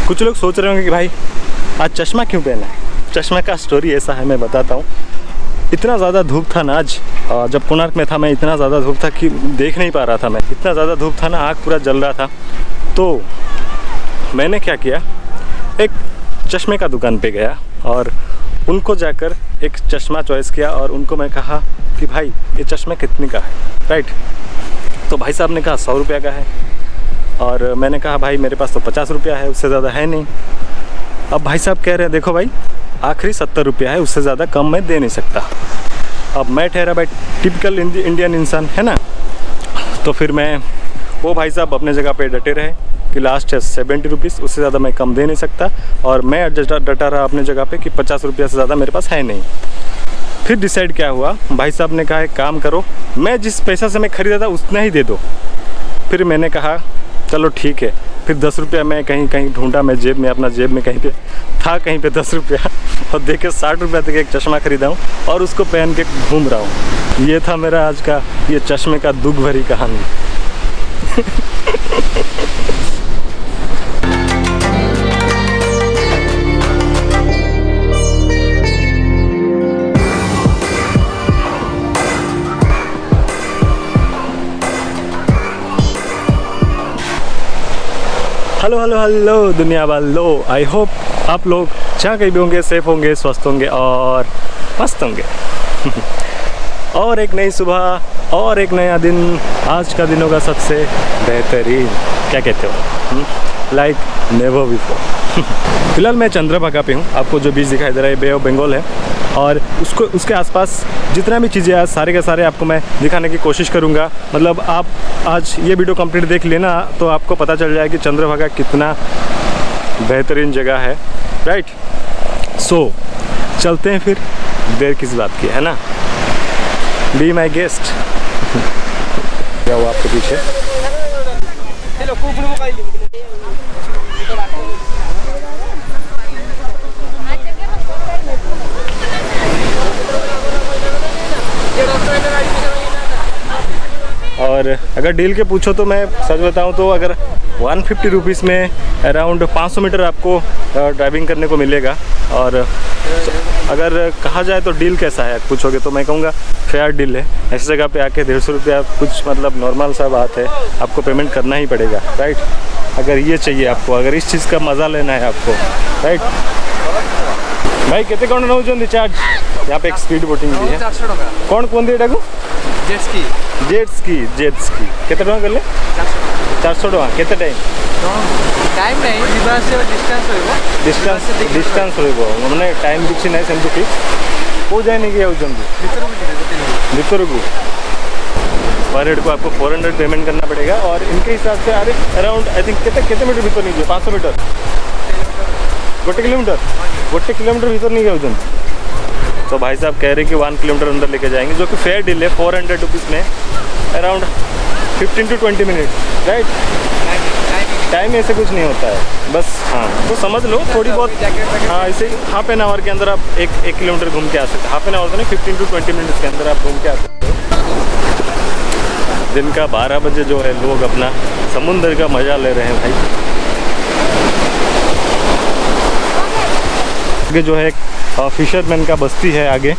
कुछ लोग सोच रहे होंगे कि भाई आज चश्मा क्यों पहना है। चश्मे का स्टोरी ऐसा है, मैं बताता हूँ। इतना ज़्यादा धूप था ना आज, जब कोणार्क में था मैं, इतना ज़्यादा धूप था कि देख नहीं पा रहा था मैं। इतना ज़्यादा धूप था ना, आँख पूरा जल रहा था। तो मैंने क्या किया, एक चश्मे का दुकान पे गया और उनको जाकर एक चश्मा चॉइस किया और उनको मैं कहा कि भाई ये चश्मा कितने का है, राइट। तो भाई साहब ने कहा 100 रुपये का है और मैंने कहा भाई मेरे पास तो 50 रुपया है, उससे ज़्यादा है नहीं। अब भाई साहब कह रहे हैं देखो भाई आखिरी 70 रुपया है, उससे ज़्यादा कम मैं दे नहीं सकता। अब मैं ठहरा भाई टिपिकल इंडियन इंसान है ना, तो फिर वो भाई साहब अपने जगह पे डटे रहे कि लास्ट है 70 रुपीज़, उससे ज़्यादा मैं कम दे नहीं सकता। और मैं डटा रहा अपने जगह पे कि 50 रुपया से ज़्यादा मेरे पास है नहीं। फिर डिसाइड क्या हुआ, भाई साहब ने कहा एक काम करो, मैं जिस पैसा से मैं ख़रीदा था उतना ही दे दो। फिर मैंने कहा चलो ठीक है। फिर 10 रुपया मैं कहीं ढूंढा, मैं जेब में अपना जेब में कहीं पे था, कहीं पे 10 रुपया, और देखे 60 रुपया तक एक चश्मा ख़रीदा हूँ और उसको पहन के घूम रहा हूँ। ये था मेरा आज का ये चश्मे का दुख भरी कहानी। हेलो हेलो हेलो दुनिया वालों, आई होप आप लोग जहाँ कहीं भी होंगे सेफ होंगे, स्वस्थ होंगे और मस्त होंगे। और एक नई सुबह और एक नया दिन, आज का दिन होगा सबसे बेहतरीन। क्या कहते हो, लाइक नेवर बिफोर। फिलहाल मैं चंद्रभागा पे हूँ। आपको जो बीच दिखाई दे रहा है बे ऑफ बंगाल है और उसके आसपास जितना भी चीज़ें आज सारे के सारे आपको मैं दिखाने की कोशिश करूँगा। मतलब आप आज ये वीडियो कंप्लीट देख लेना तो आपको पता चल जाए कि चंद्रभागा कितना बेहतरीन जगह है, राइट। सो चलते हैं फिर, देर किस बात की है ना। Be my guest. क्या हुआ आपके पीछे? और अगर डील के पूछो तो मैं सच बताऊं तो अगर 150 रुपीज़ में अराउंड 500 मीटर आपको ड्राइविंग करने को मिलेगा। और अगर कहा जाए तो डील कैसा है पूछोगे तो मैं कहूँगा फेयर डील है। ऐसी जगह पे आके 150 रुपया कुछ मतलब नॉर्मल सा बात है, आपको पेमेंट करना ही पड़ेगा, राइट। अगर ये चाहिए आपको, अगर इस चीज़ का मज़ा लेना है आपको, राइट। भाई केते कौन नौ चार्ज यहाँ पे एक स्पीड बोटिंग भी है। कौन कौन दिए डाकू जेट स्की केते टका कले 400 टका केते टाइम नहीं डिस्टेंस रहिबो माने टाइम किछि नै सेमति फिक्स को जाय नै कि भीतर को पर हेड को आपको 400 पेमेंट करना पड़ेगा। और इनके हिसाब से अराउंड आई थिंक केते मीटर भीतर नहीं 500 मीटर गोटे किलोमीटर भीतर नहीं जाऊँ। तो भाई साहब कह रहे हैं कि 1 किलोमीटर अंदर लेके जाएंगे, जो कि फेयर डील है। 400 रुपीज़ में around 15 to 20 minute, right. Time ऐसे कुछ नहीं होता है बस, हाँ तो समझ लो थोड़ी बहुत। हाँ इसे हाफ एन आवर के अंदर आप एक किलोमीटर घूम के आ सकते हैं। हाफ एन आवर तो नहीं, 15 to 20 मिनट्स के अंदर आप घूम के आ सकते हो। दिन का 12 बजे जो है लोग अपना समुद्र का मज़ा ले रहे हैं भाई। आगे जो है फिशरमैन का बस्ती है आगे।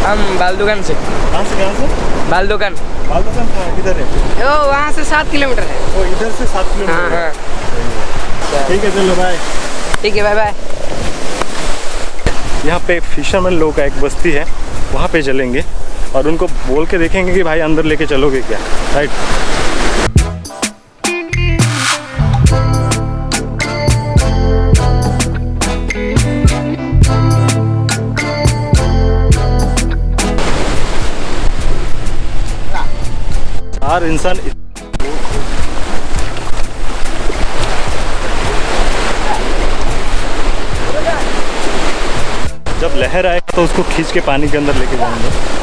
हम बालदुकान से। कहाँ से? बालदुकान किधर है? वहाँ से 7 किलोमीटर है। वो इधर से 7 किलोमीटर। हाँ। ठीक है चलो बाय। ठीक है बाय बाय। यहाँ पे फिशरमैन लोग का एक बस्ती है, वहाँ पे चलेंगे और उनको बोल के देखेंगे कि भाई अंदर लेके चलोगे क्या, राइट। हर इंसान लहर आए तो उसको खींच के पानी के अंदर लेके जाएंगे।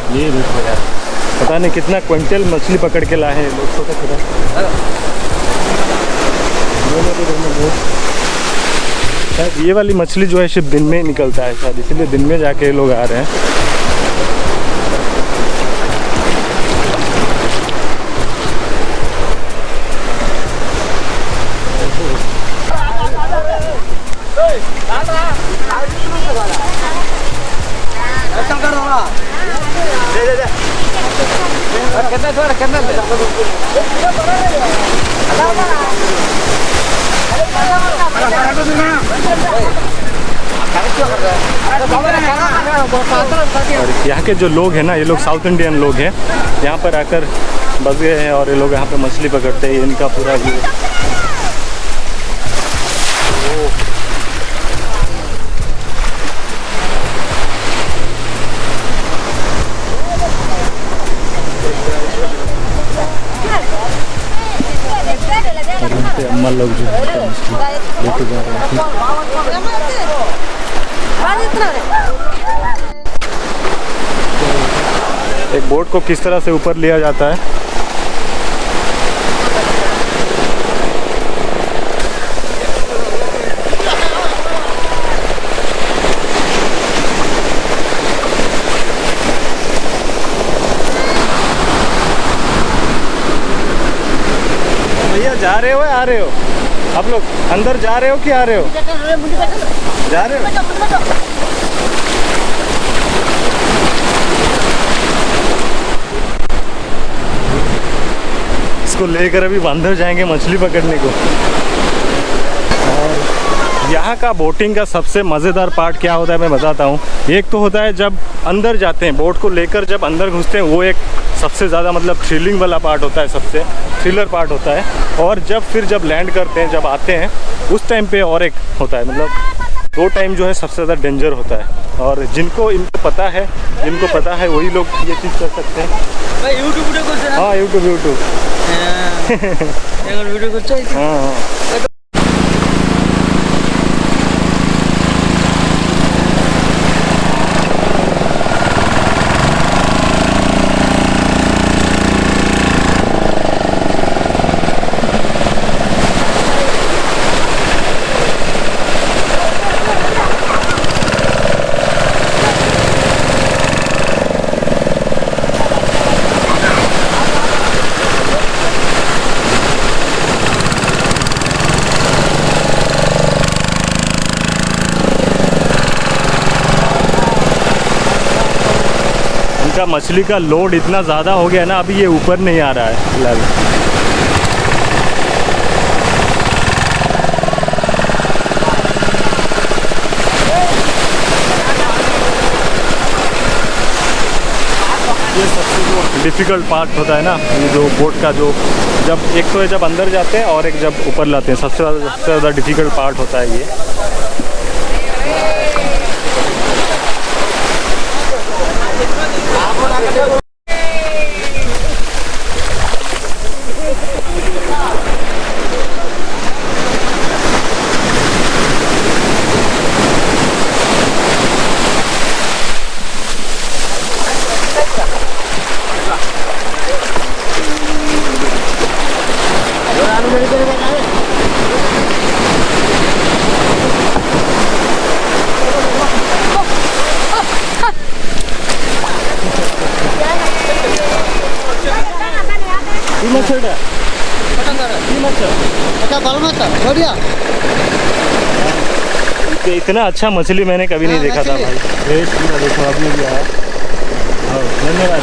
ये देखो यार, पता नहीं कितना क्विंटल मछली पकड़ के लाए हैं लोग। छोटा छोटा शायद ये वाली मछली जो है सिर्फ दिन में ही निकलता है शायद, इसलिए दिन में जाके लोग आ रहे हैं। और यहाँ के जो लोग हैं ना, ये लोग साउथ इंडियन लोग हैं, यहाँ पर आकर बस गए हैं और ये लोग यहाँ पे मछली पकड़ते हैं। इनका पूरा व्यू अम्मा लोग जो लेके जा रहे हैं। एक बोट को किस तरह से ऊपर लिया जाता है। भैया जा रहे हो या आ रहे हो? आप लोग अंदर जा रहे हो कि आ रहे हो? जा रहे हो? इसको लेकर अभी बंदर जाएंगे मछली पकड़ने को। और यहाँ का बोटिंग का सबसे मज़ेदार पार्ट क्या होता है मैं बताता हूँ। एक तो होता है जब अंदर जाते हैं, बोट को लेकर जब अंदर घुसते हैं, वो एक सबसे ज़्यादा मतलब थ्रिलिंग वाला पार्ट होता है, सबसे थ्रिलर पार्ट होता है। और जब लैंड करते हैं, जब आते हैं, उस टाइम पे और एक होता है, मतलब दो टाइम जो है सबसे ज़्यादा डेंजर होता है। और इनको पता है वही लोग ये चीज़ कर सकते हैं। हाँ यूट्यूब हाँ। का मछली का लोड इतना ज़्यादा हो गया ना, अभी ये ऊपर नहीं आ रहा है फिलहाल। ये सबसे जो डिफ़िकल्ट पार्ट होता है ना, ये जो बोट का जो जब एक तो है जब अंदर जाते हैं और एक जब ऊपर लाते हैं, सबसे ज़्यादा डिफ़िकल्ट पार्ट होता है ये। इतना अच्छा मछली मैंने कभी नहीं देखा था भाई। फ्रेश पूरा देखो अभी भी आया। धन्यवाद।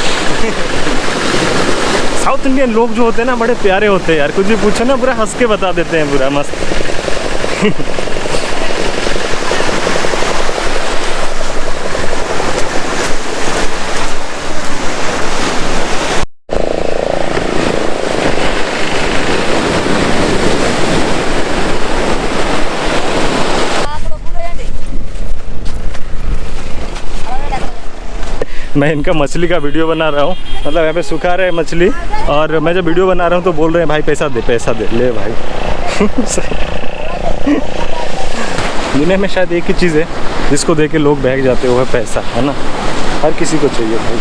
साउथ इंडियन लोग जो होते हैं ना बड़े प्यारे होते हैं यार, कुछ भी पूछो ना पूरा हंस के बता देते हैं, पूरा मस्त। मैं इनका मछली का वीडियो बना रहा हूँ, मतलब यहाँ पे सुखा रहे हैं मछली, और मैं जब वीडियो बना रहा हूँ तो बोल रहे हैं भाई पैसा दे ले भाई। दुनिया में शायद एक ही चीज़ है जिसको दे के लोग बहक जाते हैं, वो है पैसा, है ना। हर किसी को चाहिए भाई।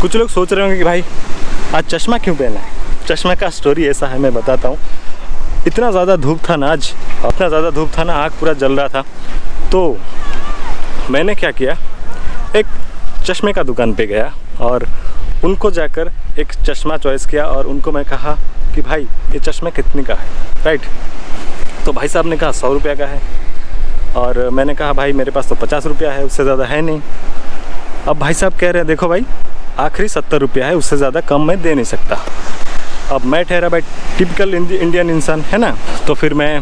कुछ लोग सोच रहे होंगे कि भाई आज चश्मा क्यों पहना है। चश्मा का स्टोरी ऐसा है, मैं बताता हूँ। इतना ज़्यादा धूप था ना आज, इतना ज़्यादा धूप था ना, आँख पूरा जल रहा था। तो मैंने क्या किया, एक चश्मे का दुकान पे गया और उनको जाकर एक चश्मा चॉइस किया और उनको मैं कहा कि भाई ये चश्मा कितने का है, राइट। तो भाई साहब ने कहा 100 रुपये का है, और मैंने कहा भाई मेरे पास तो 50 रुपया है, उससे ज़्यादा है नहीं। अब भाई साहब कह रहे हैं देखो भाई आखिरी 70 रुपया है, उससे ज़्यादा कम मैं दे नहीं सकता। अब मैं ठहरा भाई टिपिकल इंडियन इंसान, है ना। तो फिर मैं,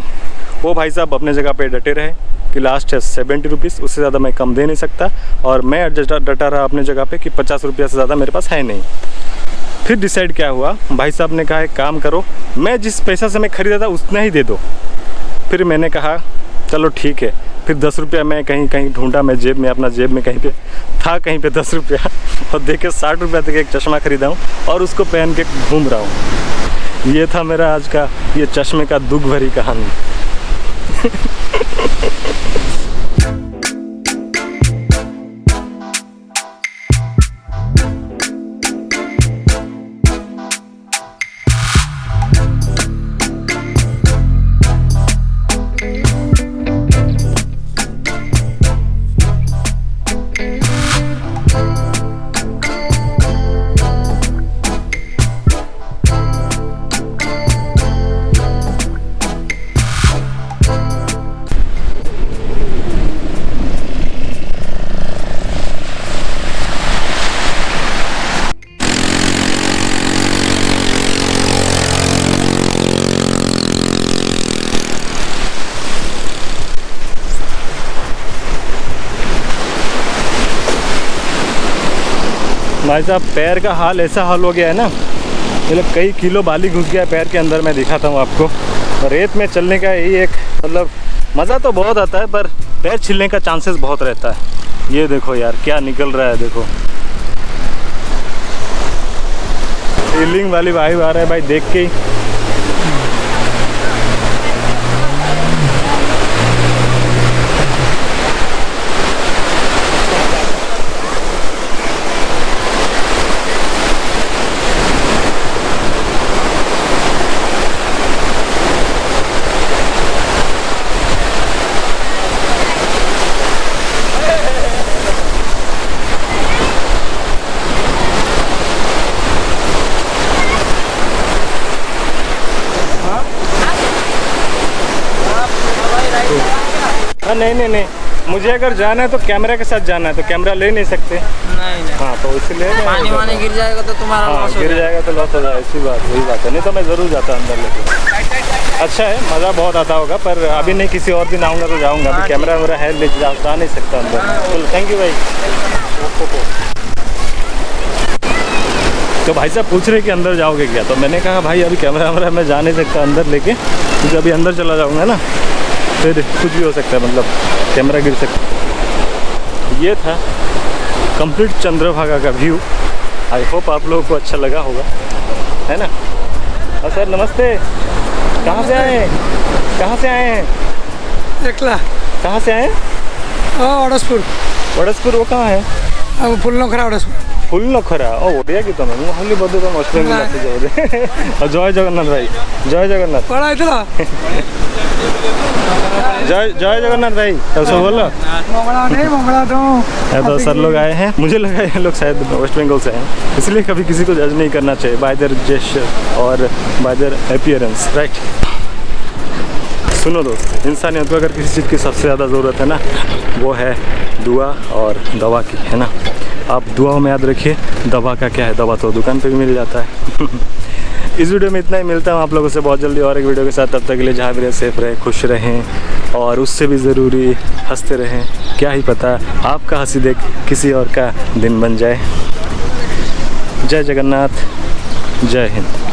वो भाई साहब अपने जगह पे डटे रहे कि लास्ट है 70 रुपीज़, उससे ज़्यादा मैं कम दे नहीं सकता। और मैं डटा रहा अपने जगह पे कि 50 रुपया से ज़्यादा मेरे पास है नहीं। फिर डिसाइड क्या हुआ, भाई साहब ने कहा एक काम करो, मैं जिस पैसा से मैं ख़रीदा था उतना ही दे दो। फिर मैंने कहा चलो ठीक है। फिर 10 रुपया मैं कहीं ढूंढा, मैं जेब में, अपना जेब में कहीं पे था, कहीं पे 10 रुपया, और देखे 60 रुपया तक एक चश्मा ख़रीदा हूँ और उसको पहन के घूम रहा हूँ। ये था मेरा आज का ये चश्मे का दुख भरी कहानी। भाई साहब पैर का हाल ऐसा हाल हो गया है ना, मतलब कई किलो बाली घुस गया पैर के अंदर। मैं दिखाता हूँ आपको। रेत में चलने का यही एक मतलब मज़ा तो बहुत आता है, पर पैर छिलने का चांसेस बहुत रहता है। ये देखो यार क्या निकल रहा है, देखो फीलिंग वाली वाइब आ रहा है भाई देख के ही। हाँ नहीं, मुझे अगर जाना है तो कैमरा के साथ जाना है, तो कैमरा ले नहीं सकते। नहीं। हाँ तो इसलिए पानी वानी गिर जाएगा तो तुम्हारा लॉस हो गिर जाएगा तो लॉस हो जाएगा, ऐसी बात, वही बात है। नहीं तो मैं ज़रूर जाता अंदर लेके। अच्छा है, मज़ा बहुत आता होगा, पर अभी नहीं, किसी और दिन आऊँगा तो जाऊँगा। अभी कैमरा वगैरह है, ले जा नहीं सकता अंदर। चलो थैंक यू भाई। तो भाई साहब पूछ रहे कि अंदर जाओगे क्या, तो मैंने कहा भाई अभी कैमरा वैमरा मैं जा नहीं सकता अंदर लेके, क्योंकि अभी अंदर चला जाऊँगा ना फिर कुछ भी हो सकता है, मतलब कैमरा गिर सकता है। ये था कंप्लीट चंद्रभागा का व्यू। आई होप आप लोगों को अच्छा लगा होगा, है ना। और सर नमस्ते, कहाँ से आए हैं? कहाँ से आए हैं? एकला। कहाँ से आए हैं? वडसपुर। वडसपुर वो कहाँ है? अब फुलनखरा वडसपुर। फुलनखरा ओ ओडिया की तुम हल्ली बदे तुम वेस्ट बेंगल से जाओ। जय जगन्नाथ भाई, जय जगन्नाथ। पढ़ा इतना जय जगन्नाथ भाई, तब सब बोलो। मंगला नहीं, मंगला तो सर लोग आए हैं, मुझे लगा ये लोग शायद वेस्ट बंगाल से हैं, इसलिए कभी किसी को जज नहीं करना चाहिए बाय देयर जेस्चर और बाय देयर अपीयरेंस, राइट। सुनो दोस्त, इंसानियत को अगर किसी चीज़ की सबसे ज़्यादा ज़रूरत है ना, वो है दुआ और दवा की, है ना। आप दुआओं में याद रखिए, दवा का क्या है, दवा तो दुकान पे भी मिल जाता है। इस वीडियो में इतना ही, मिलता हूँ आप लोगों से बहुत जल्दी और एक वीडियो के साथ। तब तक के लिए जहाँ भी रहे सेफ रहें, खुश रहें और उससे भी ज़रूरी हंसते रहें। क्या ही पता आपका हंसी देख किसी और का दिन बन जाए। जय जगन्नाथ, जय हिंद।